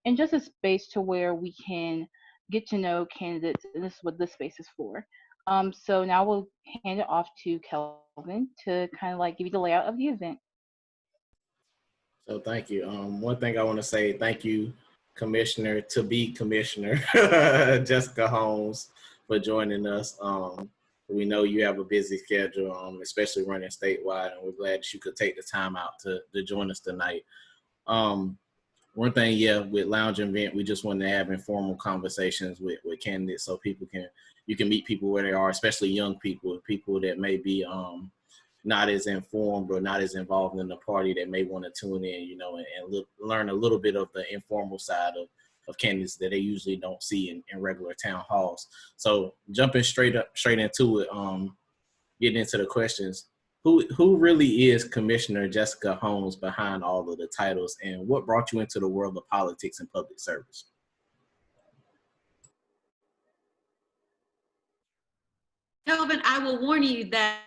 and just a space to where we can get to know candidates, and this is what this space is for. So now we'll hand it off to Kelvin to kind of like give you the layout of the event. So thank you. One thing I want to say, thank you, Commissioner, to be Commissioner, Jessica Holmes, for joining us. We know you have a busy schedule, especially running statewide, and we're glad that you could take the time out to join us tonight. One thing, with Lounge Event, we just want to have informal conversations with candidates so you can meet people where they are, especially young people that may be not as informed or not as involved in the party, that may want to tune in, and learn a little bit of the informal side of candidates that they usually don't see in regular town halls. So jumping straight into it, getting into the questions, who really is Commissioner Jessica Holmes behind all of the titles, and what brought you into the world of politics and public service? Kelvin, I will warn you that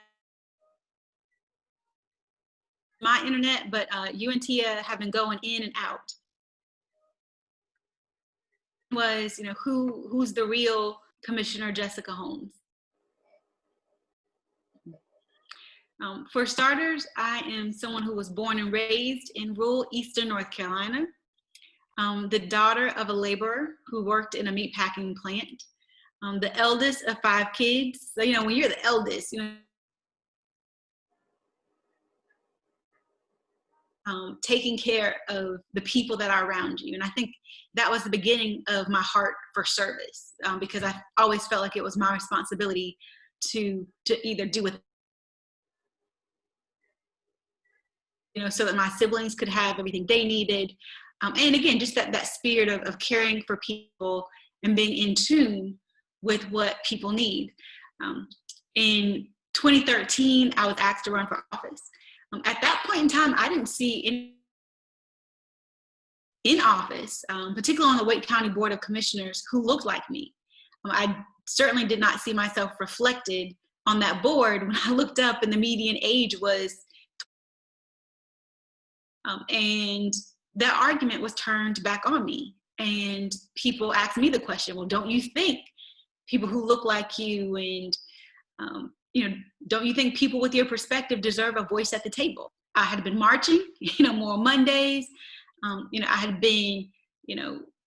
my internet, but you and Tia have been going in and out. Was, who's the real Commissioner Jessica Holmes? For starters, I am someone who was born and raised in rural Eastern North Carolina, the daughter of a laborer who worked in a meatpacking plant, the eldest of 5 kids. So, when you're the eldest, taking care of the people that are around you. And I think that was the beginning of my heart for service, because I always felt like it was my responsibility to either do with, so that my siblings could have everything they needed. And again, just that spirit of caring for people and being in tune with what people need. In 2013, I was asked to run for office. At that point in time, I didn't see any in office, particularly on the Wake County Board of Commissioners, who looked like me. I certainly did not see myself reflected on that board when I looked up and the median age was, and that argument was turned back on me. And people asked me the question, well, don't you think people who look like you and, don't you think people with your perspective deserve a voice at the table? I had been marching, more Mondays. I had been,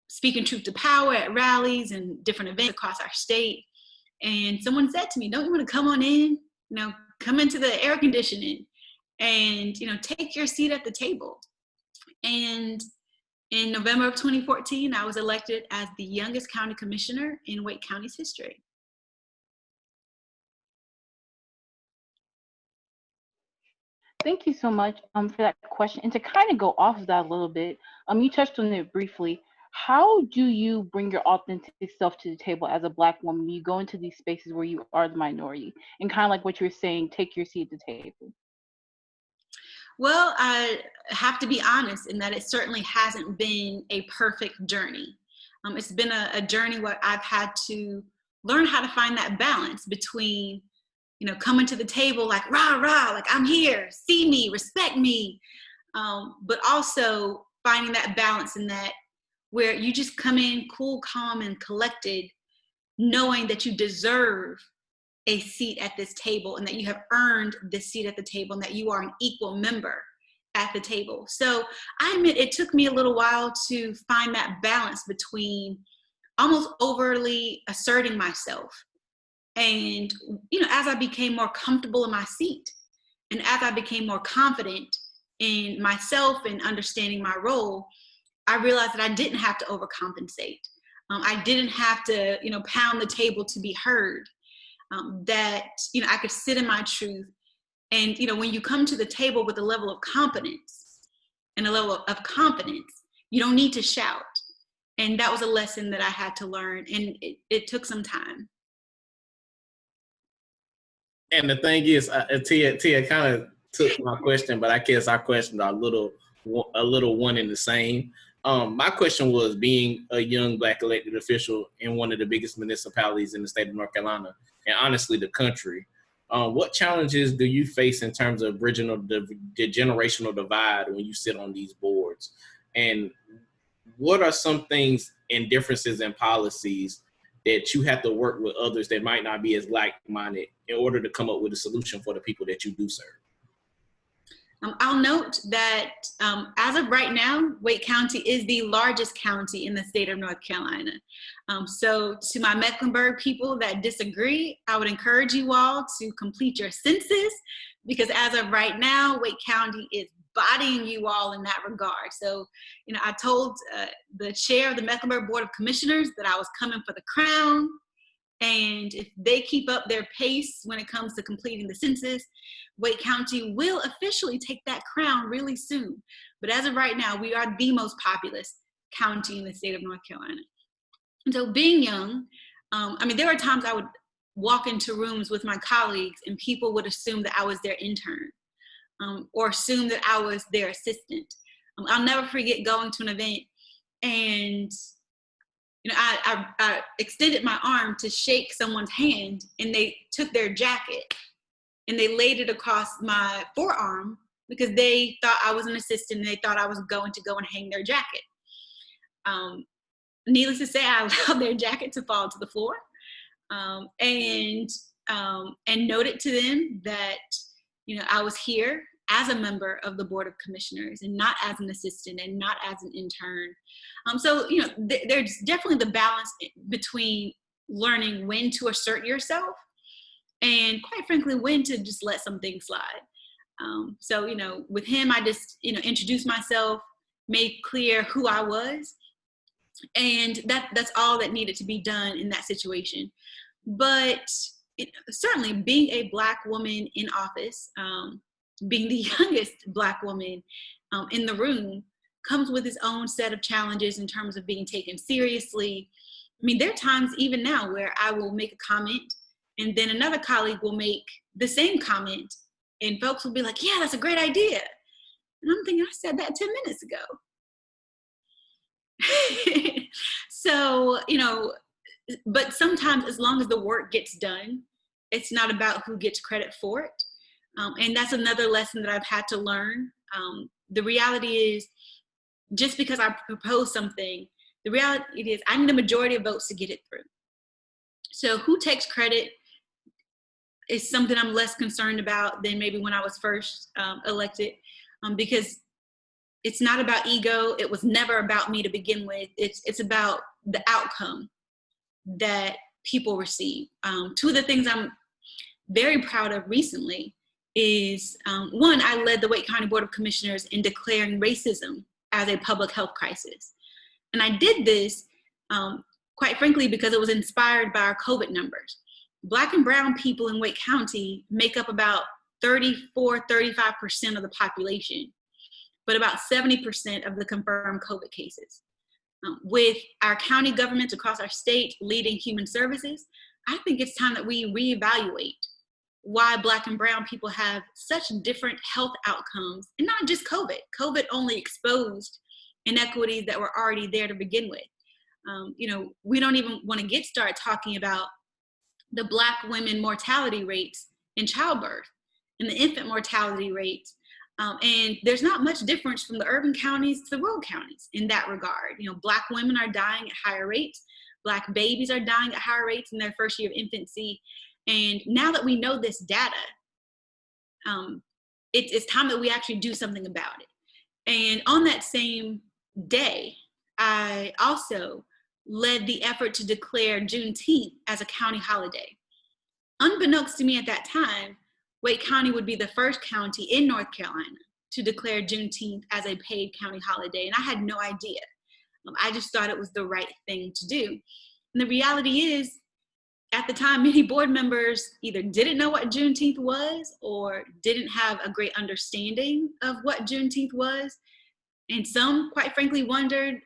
speaking truth to power at rallies and different events across our state. And someone said to me, don't you want to come on in, come into the air conditioning and, take your seat at the table. And in November of 2014, I was elected as the youngest county commissioner in Wake County's history. Thank you so much for that question. And to kind of go off of that a little bit, you touched on it briefly. How do you bring your authentic self to the table as a Black woman when you go into these spaces where you are the minority? And kind of like what you were saying, take your seat at the table. Well, I have to be honest in that it certainly hasn't been a perfect journey. It's been a journey where I've had to learn how to find that balance between, coming to the table like, rah, rah, like I'm here, see me, respect me. But also finding that balance in that where you just come in cool, calm, and collected, knowing that you deserve a seat at this table and that you have earned this seat at the table and that you are an equal member at the table. So I admit it took me a little while to find that balance between almost overly asserting myself. And, as I became more comfortable in my seat and as I became more confident in myself and understanding my role, I realized that I didn't have to overcompensate. I didn't have to, pound the table to be heard. That, I could sit in my truth. And, when you come to the table with a level of competence and a level of confidence, you don't need to shout. And that was a lesson that I had to learn. And it took some time. And the thing is, Tia kind of took my question, but I guess our questions are a little one and the same. My question was, being a young Black elected official in one of the biggest municipalities in the state of North Carolina, and honestly the country, what challenges do you face in terms of bridging the generational divide when you sit on these boards? And what are some things and differences in policies that you have to work with others that might not be as like-minded in order to come up with a solution for the people that you do serve? I'll note that as of right now, Wake County is the largest county in the state of North Carolina. So to my Mecklenburg people that disagree, I would encourage you all to complete your census, because as of right now, Wake County is bodying you all in that regard. So, I told the chair of the Mecklenburg Board of Commissioners that I was coming for the crown. And if they keep up their pace when it comes to completing the census, Wake County will officially take that crown really soon. But as of right now, we are the most populous county in the state of North Carolina. And so being young, there were times I would walk into rooms with my colleagues and people would assume that I was their intern or assume that I was their assistant. I'll never forget going to an event and I extended my arm to shake someone's hand, and they took their jacket and they laid it across my forearm because they thought I was an assistant and they thought I was going to go and hang their jacket. Needless to say, I allowed their jacket to fall to the floor and noted to them that, I was here as a member of the Board of Commissioners and not as an assistant and not as an intern. There's definitely the balance between learning when to assert yourself and, quite frankly, when to just let some things slide. With him, I just, introduced myself, made clear who I was, and that's all that needed to be done in that situation. But certainly being a Black woman in office, being the youngest Black woman in the room, comes with its own set of challenges in terms of being taken seriously. There are times even now where I will make a comment and then another colleague will make the same comment and folks will be like, yeah, that's a great idea. And I'm thinking, I said that 10 minutes ago. So, but sometimes as long as the work gets done, it's not about who gets credit for it. And that's another lesson that I've had to learn. The reality is, just because I propose something, the reality is I need a majority of votes to get it through. So who takes credit is something I'm less concerned about than maybe when I was first elected, because it's not about ego. It was never about me to begin with. It's about the outcome that people receive. Two of the things I'm very proud of recently is, one, I led the Wake County Board of Commissioners in declaring racism as a public health crisis. And I did this, quite frankly, because it was inspired by our COVID numbers. Black and brown people in Wake County make up about 35% of the population, but about 70% of the confirmed COVID cases. With our county governments across our state leading human services, I think it's time that we reevaluate why Black and brown people have such different health outcomes, and not just COVID. COVID only exposed inequities that were already there to begin with. We don't even want to get started talking about the Black women mortality rates in childbirth and the infant mortality rates. And there's not much difference from the urban counties to the rural counties in that regard. Black women are dying at higher rates. Black babies are dying at higher rates in their first year of infancy. And now that we know this data, it's time that we actually do something about it. And on that same day, I also led the effort to declare Juneteenth as a county holiday. Unbeknownst to me at that time, Wake County would be the first county in North Carolina to declare Juneteenth as a paid county holiday. And I had no idea. I just thought it was the right thing to do. And the reality is, at the time, many board members either didn't know what Juneteenth was or didn't have a great understanding of what Juneteenth was. And some, quite frankly, wondered,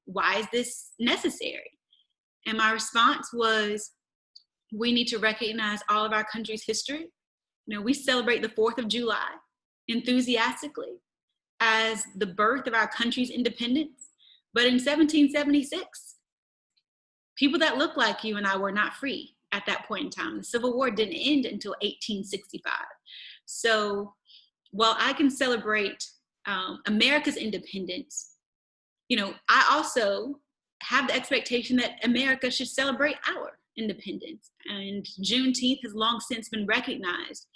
why is this necessary? And my response was, we need to recognize all of our country's history. We celebrate the 4th of July enthusiastically as the birth of our country's independence. But in 1776, people that looked like you and I were not free at that point in time. The Civil War didn't end until 1865. So while I can celebrate America's independence I also have the expectation that America should celebrate our independence. And Juneteenth has long since been recognized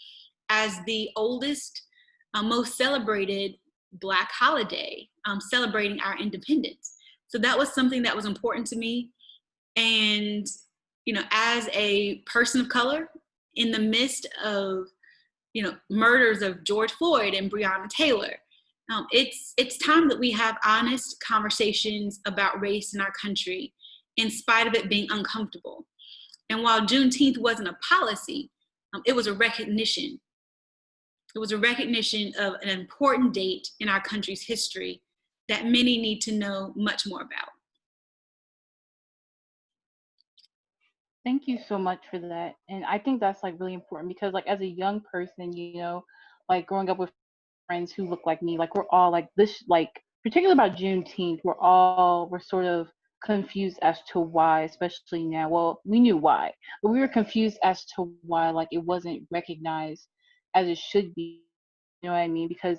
as the oldest, most celebrated Black holiday, celebrating our independence. So that was something that was important to me. And, as a person of color, in the midst of, murders of George Floyd and Breonna Taylor, it's time that we have honest conversations about race in our country, in spite of it being uncomfortable. And while Juneteenth wasn't a policy, it was a recognition. It was a recognition of an important date in our country's history that many need to know much more about. Thank you so much for that. And I think that's like really important because like as a young person, like growing up with friends who look like me, like we're all like this, like particularly about Juneteenth, we're sort of confused as to why, especially now. Well, we knew why, but we were confused as to why like it wasn't recognized as it should be. You know what I mean? Because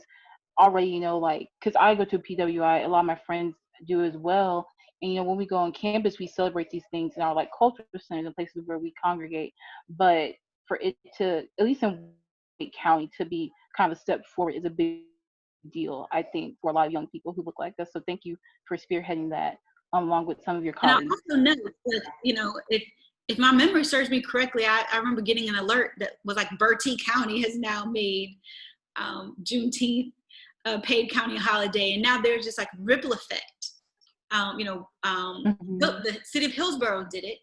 already, like, because I go to PWI, a lot of my friends do as well. And, when we go on campus, we celebrate these things in our like cultural centers and places where we congregate. But for it to, at least in Wake County, to be kind of a step forward is a big deal, I think, for a lot of young people who look like us. So thank you for spearheading that along with some of your colleagues. And I also know that, if my memory serves me correctly, I remember getting an alert that was like Bertie County has now made Juneteenth a paid county holiday. And now there's just like ripple effect. The city of Hillsborough did it.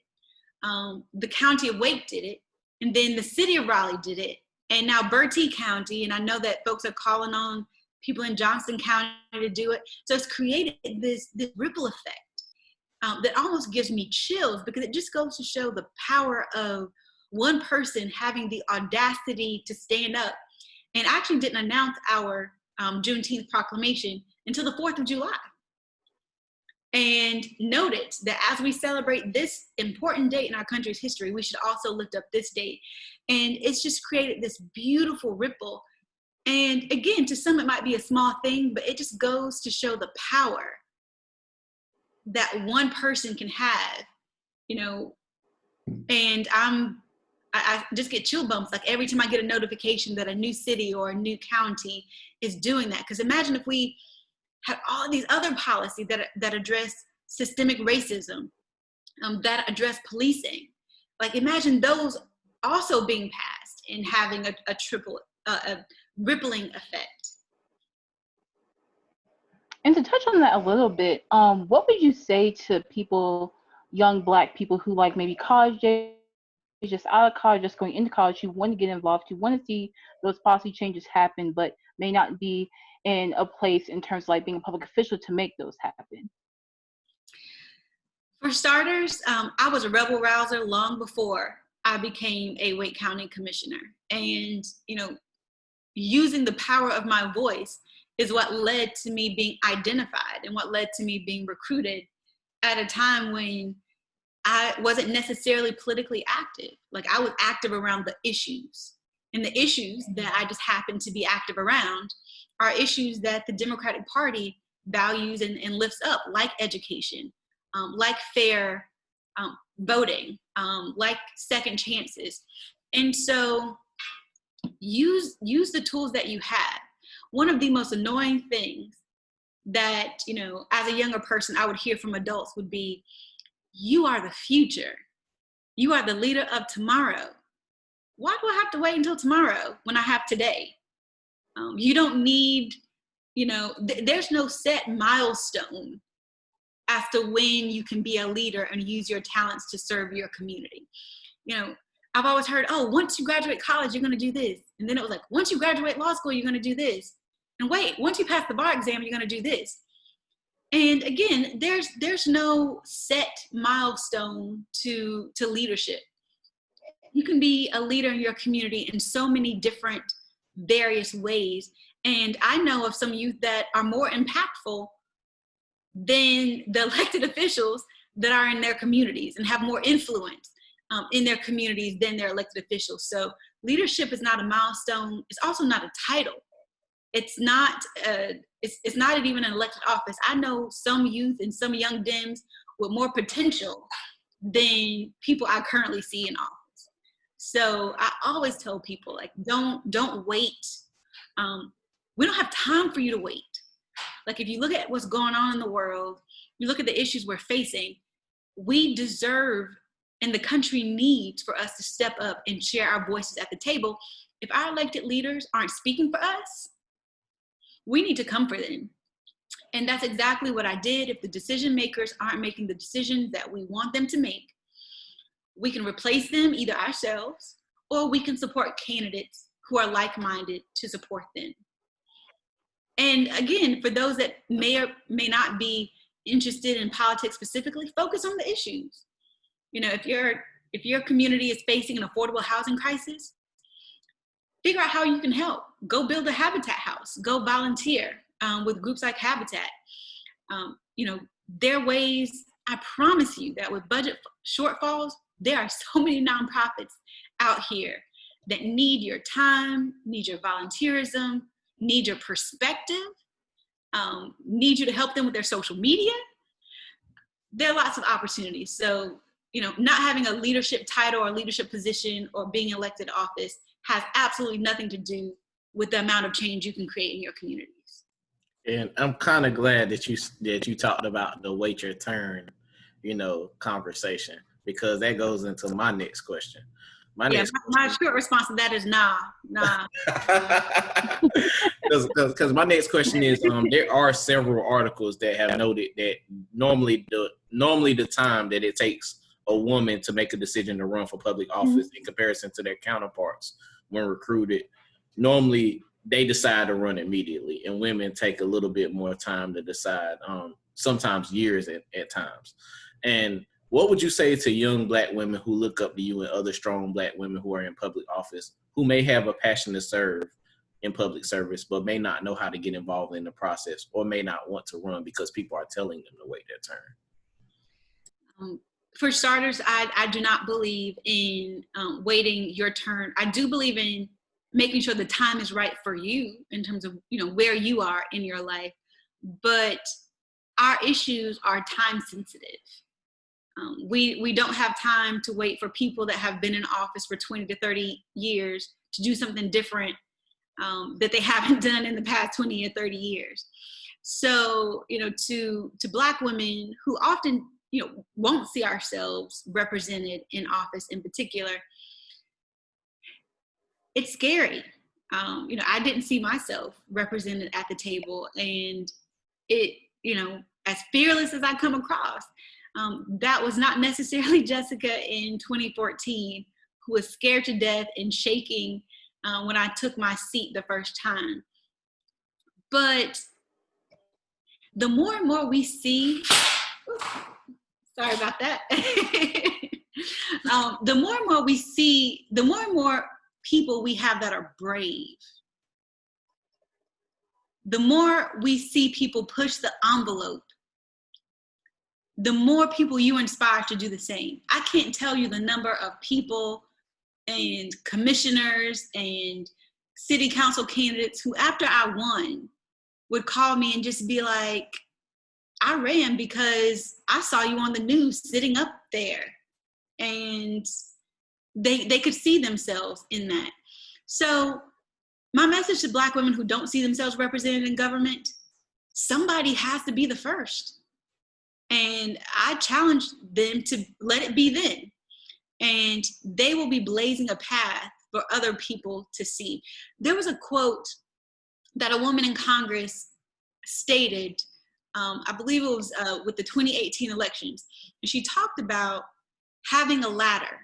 The county of Wake did it. And then the city of Raleigh did it. And now Bertie County, and I know that folks are calling on people in Johnston County to do it. So it's created this ripple effect that almost gives me chills, because it just goes to show the power of one person having the audacity to stand up, and actually didn't announce our Juneteenth proclamation until the 4th of July. And noted that as we celebrate this important date in our country's history, we should also lift up this date. And it's just created this beautiful ripple. And again, to some it might be a small thing, but it just goes to show the power that one person can have, and I just get chill bumps like every time I get a notification that a new city or a new county is doing that. Because imagine if we had all these other policies that address systemic racism, that address policing. Like imagine those also being passed and having a rippling effect. And to touch on that a little bit, what would you say to people, young Black people who like maybe college age, just out of college, just going into college, who want to get involved, who want to see those policy changes happen, but may not be in a place in terms of like being a public official to make those happen? For starters, I was a rebel rouser long before I became a Wake County commissioner. And, using the power of my voice is what led to me being identified and what led to me being recruited at a time when I wasn't necessarily politically active. Like I was active around the issues, and the issues that I just happened to be active around are issues that the Democratic Party values and lifts up, like education, like fair voting, like second chances. And so use the tools that you have. One of the most annoying things that, as a younger person, I would hear from adults would be, you are the future. You are the leader of tomorrow. Why do I have to wait until tomorrow when I have today? You don't need, there's no set milestone as to when you can be a leader and use your talents to serve your community. I've always heard, once you graduate college, you're going to do this. And then it was like, once you graduate law school, you're going to do this. And wait, once you pass the bar exam, you're going to do this. And again, there's no set milestone to leadership. You can be a leader in your community in so many different various ways. And I know of some youth that are more impactful than the elected officials that are in their communities and have more influence in their communities than their elected officials. So leadership is not a milestone. It's also not a title. it's not it's not even an elected office. I know some youth and some young Dems with more potential than people I currently see in office. So I always tell people, like, don't wait. We don't have time for you to wait. Like, if you look at what's going on in the world, you look at the issues we're facing, we deserve, and the country needs, for us to step up and share our voices at the table. If our elected leaders aren't speaking for us, we need to come for them. And that's exactly what I did. If the decision makers aren't making the decisions that we want them to make, we can replace them either ourselves, or we can support candidates who are like-minded to support them. And again, for those that may or may not be interested in politics specifically, focus on the issues. You know, if your community is facing an affordable housing crisis, figure out how you can help. Go build a Habitat house. Go volunteer with groups like Habitat. You know, there are ways, I promise you, that with budget shortfalls, there are so many nonprofits out here that need your time, need your volunteerism, need your perspective, need you to help them with their social media. There are lots of opportunities. So, you know, not having a leadership title or leadership position or being elected to office has absolutely nothing to do with the amount of change you can create in your communities. And I'm kind of glad that you talked about the wait your turn, you know, conversation, because that goes into my next question. My short response to that is nah. Because my next question is, there are several articles that have noted that normally the time that it takes a woman to make a decision to run for public office in comparison to their counterparts when recruited, normally they decide to run immediately, and women take a little bit more time to decide, sometimes years at times. And what would you say to young Black women who look up to you and other strong Black women who are in public office, who may have a passion to serve in public service, but may not know how to get involved in the process, or may not want to run because people are telling them to wait their turn? For starters, I do not believe in waiting your turn. I do believe in making sure the time is right for you in terms of, you know, where you are in your life. But our issues are time sensitive. We don't have time to wait for people that have been in office for 20 to 30 years to do something different that they haven't done in the past 20 or 30 years. So, you know, to Black women who often, you know, won't see ourselves represented in office in particular, it's scary. You know, I didn't see myself represented at the table, and it, you know, as fearless as I come across, that was not necessarily Jessica in 2014, who was scared to death and shaking when I took my seat the first time. But the more and more we see, sorry about that. The more and more we see, the more and more people we have that are brave, the more we see people push the envelope, the more people you inspire to do the same. I can't tell you the number of people and commissioners and city council candidates who, after I won, would call me and just be like, I ran because I saw you on the news sitting up there. And they could see themselves in that. So my message to Black women who don't see themselves represented in government, somebody has to be the first. And I challenge them to let it be them. And they will be blazing a path for other people to see. There was a quote that a woman in Congress stated, I believe it was with the 2018 elections. And she talked about having a ladder.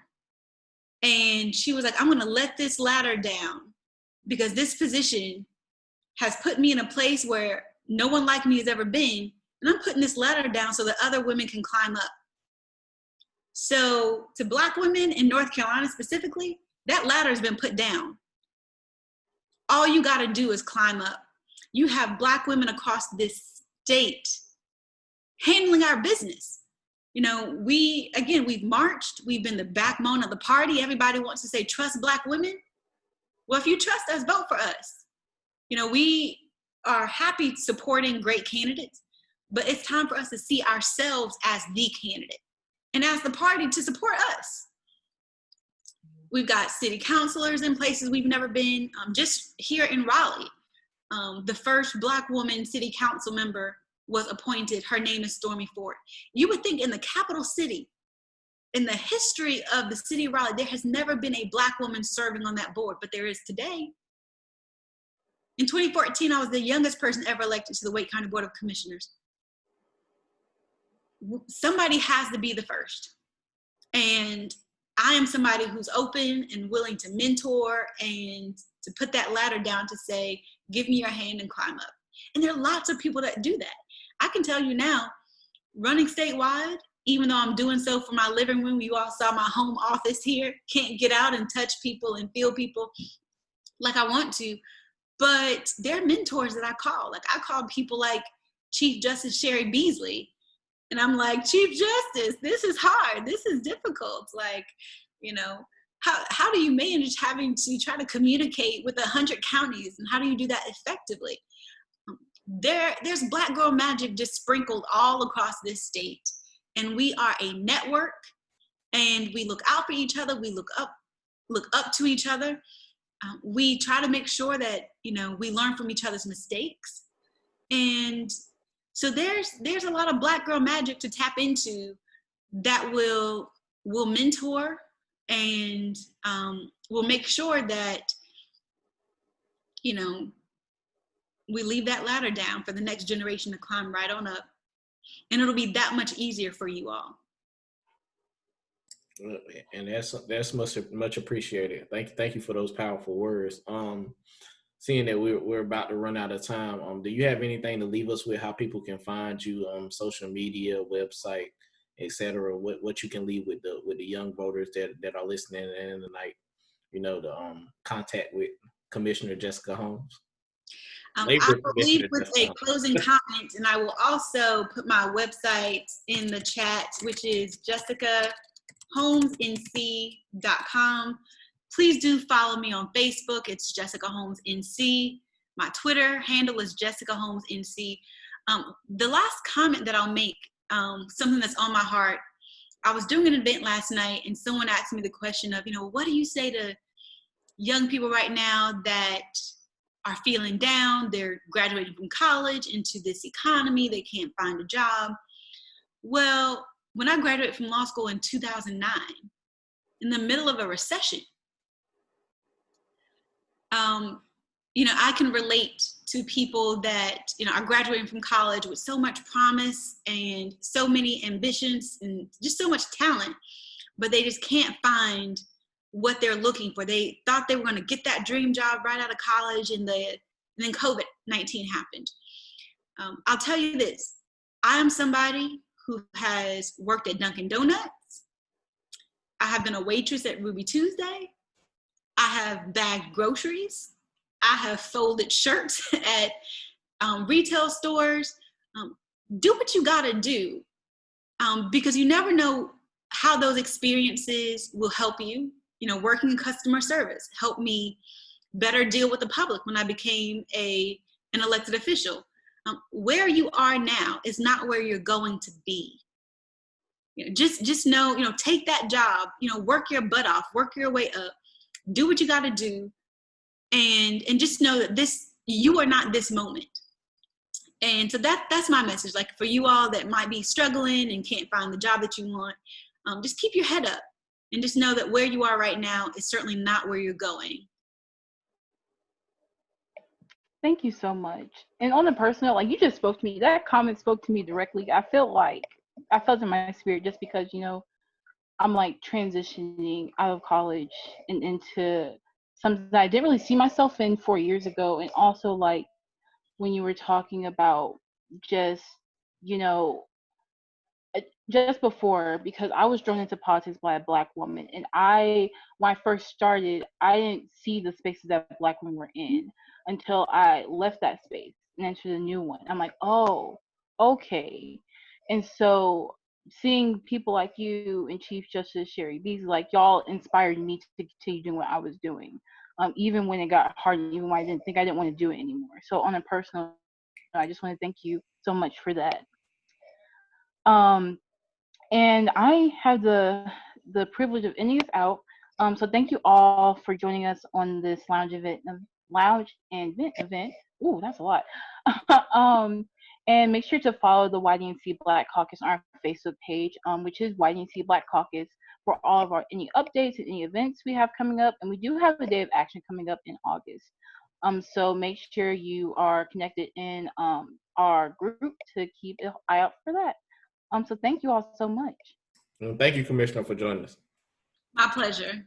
And she was like, I'm gonna let this ladder down because this position has put me in a place where no one like me has ever been. And I'm putting this ladder down so that other women can climb up. So to Black women in North Carolina specifically, that ladder has been put down. All you gotta do is climb up. You have Black women across this state handling our business. You know, we've marched, we've been the backbone of the party. Everybody wants to say, trust Black women. Well, if you trust us, vote for us. You know, we are happy supporting great candidates, but it's time for us to see ourselves as the candidate and as the party to support us. We've got city councilors in places we've never been. Just here in Raleigh, the first Black woman city council member was appointed. Her name is Stormy Ford. You would think in the capital city, in the history of the city of Raleigh, there has never been a Black woman serving on that board, but there is today. In 2014, I was the youngest person ever elected to the Wake County Board of Commissioners. Somebody has to be the first. And I am somebody who's open and willing to mentor and to put that ladder down to say, give me your hand and climb up. And there are lots of people that do that. I can tell you now, running statewide, even though I'm doing so from my living room, you all saw my home office here, can't get out and touch people and feel people like I want to, but there are mentors that I call. Like I call people like Chief Justice Sherry Beasley, and I'm like, Chief Justice, this is hard, this is difficult. Like, you know, how do you manage having to try to communicate with 100 counties, and how do you do that effectively? There's Black girl magic just sprinkled all across this state. And we are a network, and we look out for each other. We look up to each other. We try to make sure that, you know, we learn from each other's mistakes. And so there's a lot of Black girl magic to tap into that will mentor and will make sure that, you know, we leave that ladder down for the next generation to climb right on up. And it'll be that much easier for you all. And that's much appreciated. Thank you for those powerful words. Seeing that we're about to run out of time, do you have anything to leave us with? How people can find you on social media, website, etc. What you can leave with the young voters that are listening in tonight? You know, the contact with Commissioner Jessica Holmes. I will leave with a closing comment, and I will also put my website in the chat, which is jessicaholmesnc.com. Please do follow me on Facebook. It's Jessica Holmes NC. My Twitter handle is Jessica Holmes NC. The last comment that I'll make, something that's on my heart. I was doing an event last night, and someone asked me the question of, you know, what do you say to young people right now that are feeling down? They're graduating from college into this economy. They can't find a job. Well, when I graduated from law school in 2009, in the middle of a recession, you know, I can relate to people that, you know, are graduating from college with so much promise and so many ambitions and just so much talent, but they just can't find what they're looking for. They thought they were going to get that dream job right out of college, and then COVID-19 happened. I'll tell you this, I am somebody who has worked at Dunkin' Donuts. I have been a waitress at Ruby Tuesday. I have bagged groceries. I have folded shirts at retail stores. Do what you gotta do, because you never know how those experiences will help you. You know, working in customer service helped me better deal with the public when I became an elected official. Where you are now is not where you're going to be. You know, just know, you know, take that job, you know, work your butt off, work your way up, do what you got to do, and just know that you are not this moment. And so that's my message. Like for you all that might be struggling and can't find the job that you want, just keep your head up and just know that where you are right now is certainly not where you're going. Thank you so much. And on a personal, like you just spoke to me, that comment spoke to me directly. I felt in my spirit just because, you know, I'm like transitioning out of college and into something that I didn't really see myself in 4 years ago. And also like when you were talking about just, you know, just before, because I was drawn into politics by a Black woman, and when I first started, I didn't see the spaces that Black women were in until I left that space and entered a new one. I'm like, oh, okay. And so seeing people like you and Chief Justice Sherry Beasley, like y'all inspired me to continue doing what I was doing. even when it got hard, even when I didn't want to do it anymore. So on a personal, I just want to thank you so much for that. And I have the privilege of ending this out. So thank you all for joining us on this lounge and vent event. Ooh, that's a lot. And make sure to follow the YDNC Black Caucus on our Facebook page, which is YDNC Black Caucus, for all of any updates and any events we have coming up. And we do have a day of action coming up in August. So make sure you are connected in our group to keep an eye out for that. So thank you all so much. Thank you, Commissioner, for joining us. My pleasure.